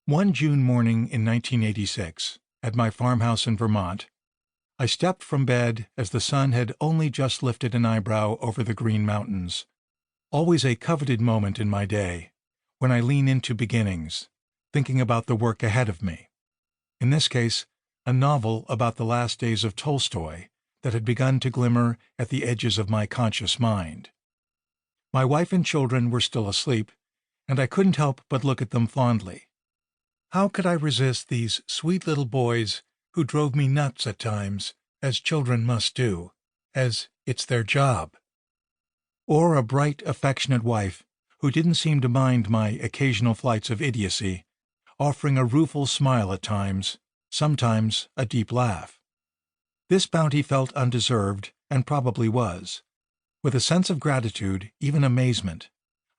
One June morning in 1986, at my farmhouse in Vermont, I stepped from bed as the sun had only just lifted an eyebrow over the green mountains, always a coveted moment in my day, when I lean into beginnings, thinking about the work ahead of me. In this case, a novel about the last days of Tolstoy that had begun to glimmer at the edges of my conscious mind. My wife and children were still asleep, and I couldn't help but look at them fondly. How could I resist these sweet little boys who drove me nuts at times, as children must do, as it's their job? Or a bright, affectionate wife who didn't seem to mind my occasional flights of idiocy, offering a rueful smile at times, sometimes a deep laugh. This bounty felt undeserved, and probably was. With a sense of gratitude, even amazement,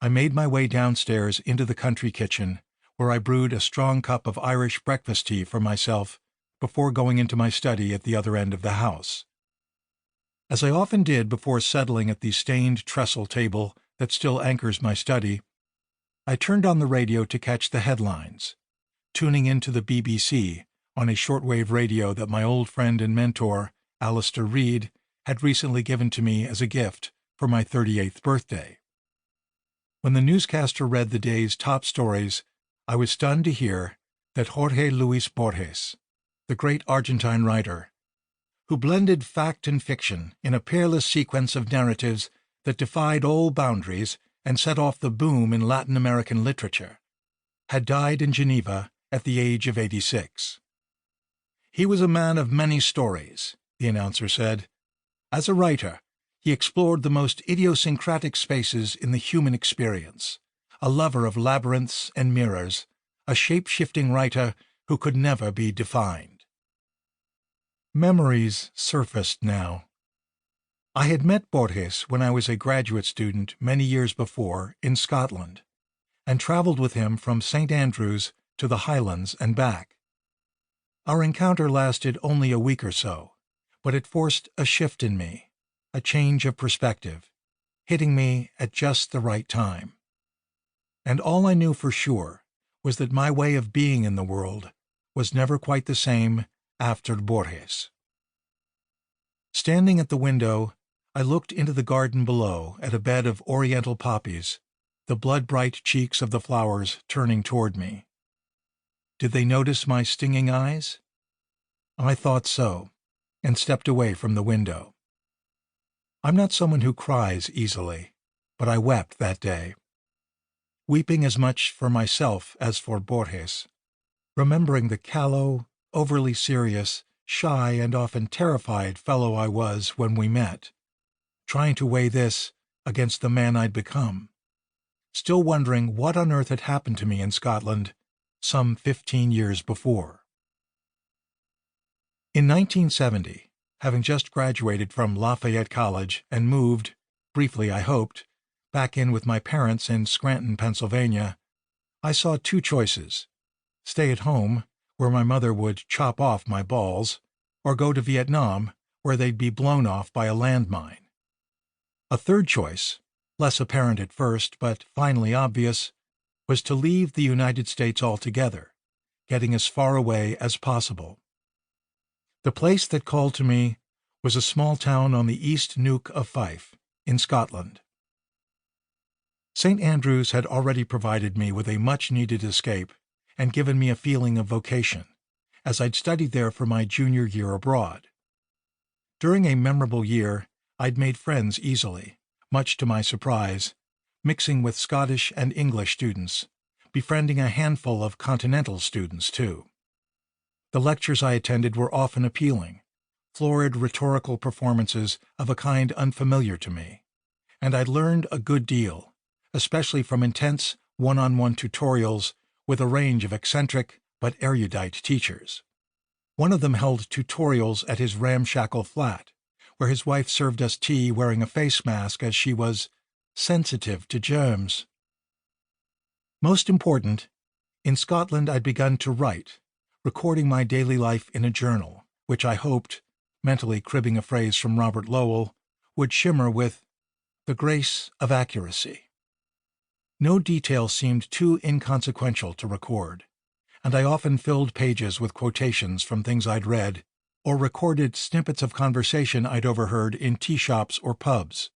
I made my way downstairs into the country kitchen, where I brewed a strong cup of Irish breakfast tea for myself before going into my study at the other end of the house. As I often did before settling at the stained trestle table that still anchors my study, I turned on the radio to catch the headlines, tuning into the BBC on a shortwave radio that my old friend and mentor, Alistair Reid, had recently given to me as a gift for my 38th birthday. When the newscaster read the day's top stories, I was stunned to hear that Jorge Luis Borges, the great Argentine writer, who blended fact and fiction in a peerless sequence of narratives that defied all boundaries and set off the boom in Latin American literature, had died in Geneva at the age of 86. He was a man of many stories, the announcer said. As a writer, he explored the most idiosyncratic spaces in the human experience, a lover of labyrinths and mirrors, a shape-shifting writer who could never be defined. Memories surfaced now. I had met Borges when I was a graduate student many years before in Scotland, and traveled with him from St. Andrews to the Highlands and back. Our encounter lasted only a week or so, but it forced a shift in me, a change of perspective, hitting me at just the right time. And all I knew for sure was that my way of being in the world was never quite the same after Borges. Standing at the window, I looked into the garden below at a bed of oriental poppies, the blood-bright cheeks of the flowers turning toward me. Did they notice my stinging eyes? I thought so, and stepped away from the window. I'm not someone who cries easily, but I wept that day, weeping as much for myself as for Borges, remembering the callow, overly serious, shy, and often terrified fellow I was when we met, trying to weigh this against the man I'd become, still wondering what on earth had happened to me in Scotland some 15 years before. In 1970, having just graduated from Lafayette College and moved, briefly I hoped, back in with my parents in Scranton, Pennsylvania, I saw two choices: stay at home, where my mother would chop off my balls, or go to Vietnam, where they'd be blown off by a landmine. A third choice, less apparent at first but finally obvious, was to leave the United States altogether, getting as far away as possible. The place that called to me was a small town on the East Neuk of Fife, in Scotland. St. Andrews had already provided me with a much-needed escape and given me a feeling of vocation, as I'd studied there for my junior year abroad. During a memorable year, I'd made friends easily, much to my surprise, mixing with Scottish and English students, befriending a handful of continental students, too. The lectures I attended were often appealing, florid rhetorical performances of a kind unfamiliar to me, and I'd learned a good deal, especially from intense one-on-one tutorials with a range of eccentric but erudite teachers. One of them held tutorials at his ramshackle flat, where his wife served us tea wearing a face mask as she was sensitive to germs. Most important, in Scotland I'd begun to write, recording my daily life in a journal, which I hoped, mentally cribbing a phrase from Robert Lowell, would shimmer with the grace of accuracy. No detail seemed too inconsequential to record, and I often filled pages with quotations from things I'd read, or recorded snippets of conversation I'd overheard in tea shops or pubs.